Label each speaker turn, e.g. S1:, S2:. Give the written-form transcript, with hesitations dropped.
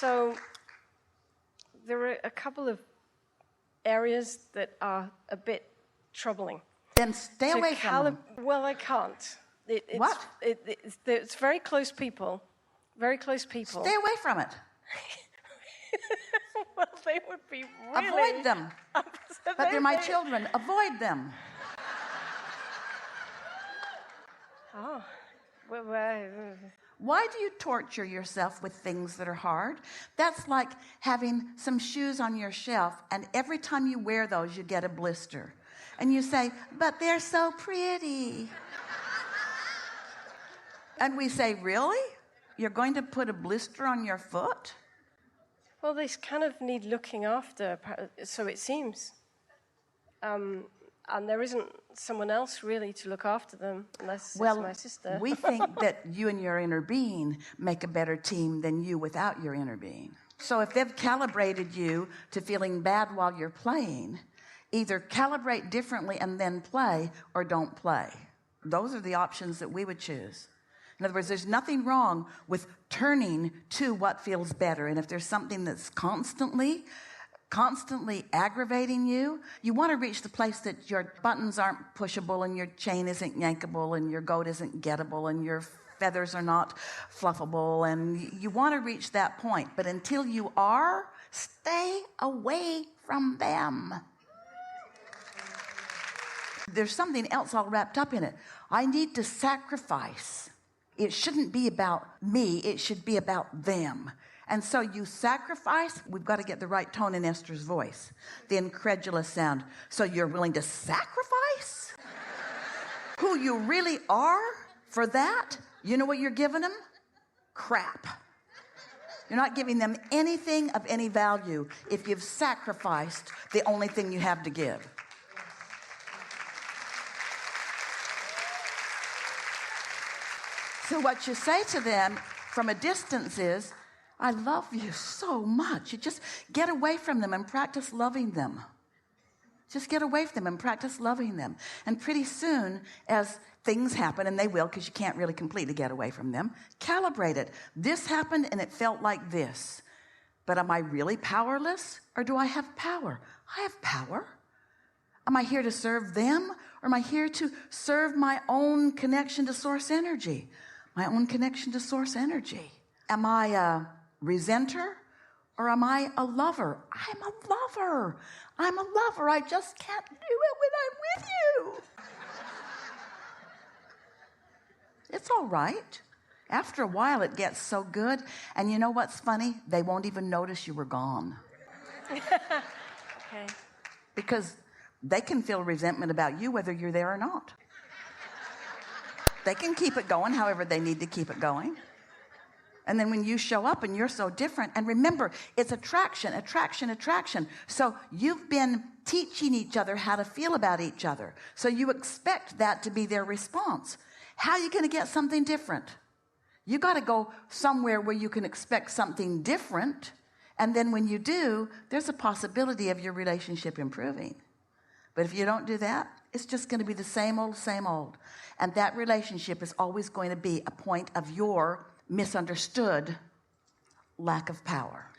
S1: So there are a couple of areas that are a bit troubling.
S2: Then stay away from them.
S1: Well, I can't. It's very close people. Very close people.
S2: Stay away from it.
S1: Well, they would be really...
S2: Avoid them. But they're my children. Avoid them.
S1: Oh. Well,
S2: why do you torture yourself with things that are hard? That's like having some shoes on your shelf, and every time you wear those, you get a blister. And you say, but they're so pretty. And we say, really? You're going to put a blister on your foot?
S1: Well, they kind of need looking after, so it seems. And there isn't someone else really to look after them unless it's my sister.
S2: We think that you and your inner being make a better team than you without your inner being. So if they've calibrated you to feeling bad while you're playing, either calibrate differently and then play, or don't play. Those are the options that we would choose. In other words, there's nothing wrong with turning to what feels better. And if there's something that's constantly aggravating you, you want to reach the place that your buttons aren't pushable and your chain isn't yankable and your goat isn't gettable and your feathers are not fluffable, and you want to reach that point. But until you are, stay away from them. There's something else all wrapped up in it. I need to sacrifice. It shouldn't be about me. It should be about them. And so you sacrifice. We've got to get the right tone in Esther's voice, the incredulous sound. So you're willing to sacrifice who you really are for that? You know what you're giving them? Crap. You're not giving them anything of any value if you've sacrificed the only thing you have to give. So what you say to them from a distance is, I love you so much. You just get away from them and practice loving them. Just get away from them and practice loving them. And pretty soon, as things happen, and they will, because you can't really completely get away from them, calibrate it. This happened and it felt like this. But am I really powerless, or do I have power? I have power. Am I here to serve them, or am I here to serve my own connection to source energy? My own connection to source energy. Am I a resenter, or am I a lover? I'm a lover. I'm a lover. I just can't do it when I'm with you. It's all right. After a while, it gets so good. And you know what's funny? They won't even notice you were gone.
S1: Okay.
S2: Because they can feel resentment about you whether you're there or not. They can keep it going however they need to keep it going. And then when you show up and you're so different, and remember, it's attraction, attraction, attraction. So you've been teaching each other how to feel about each other. So you expect that to be their response. How are you going to get something different? You got to go somewhere where you can expect something different. And then when you do, there's a possibility of your relationship improving. But if you don't do that, it's just going to be the same old, same old. And that relationship is always going to be a point of your misunderstood lack of power.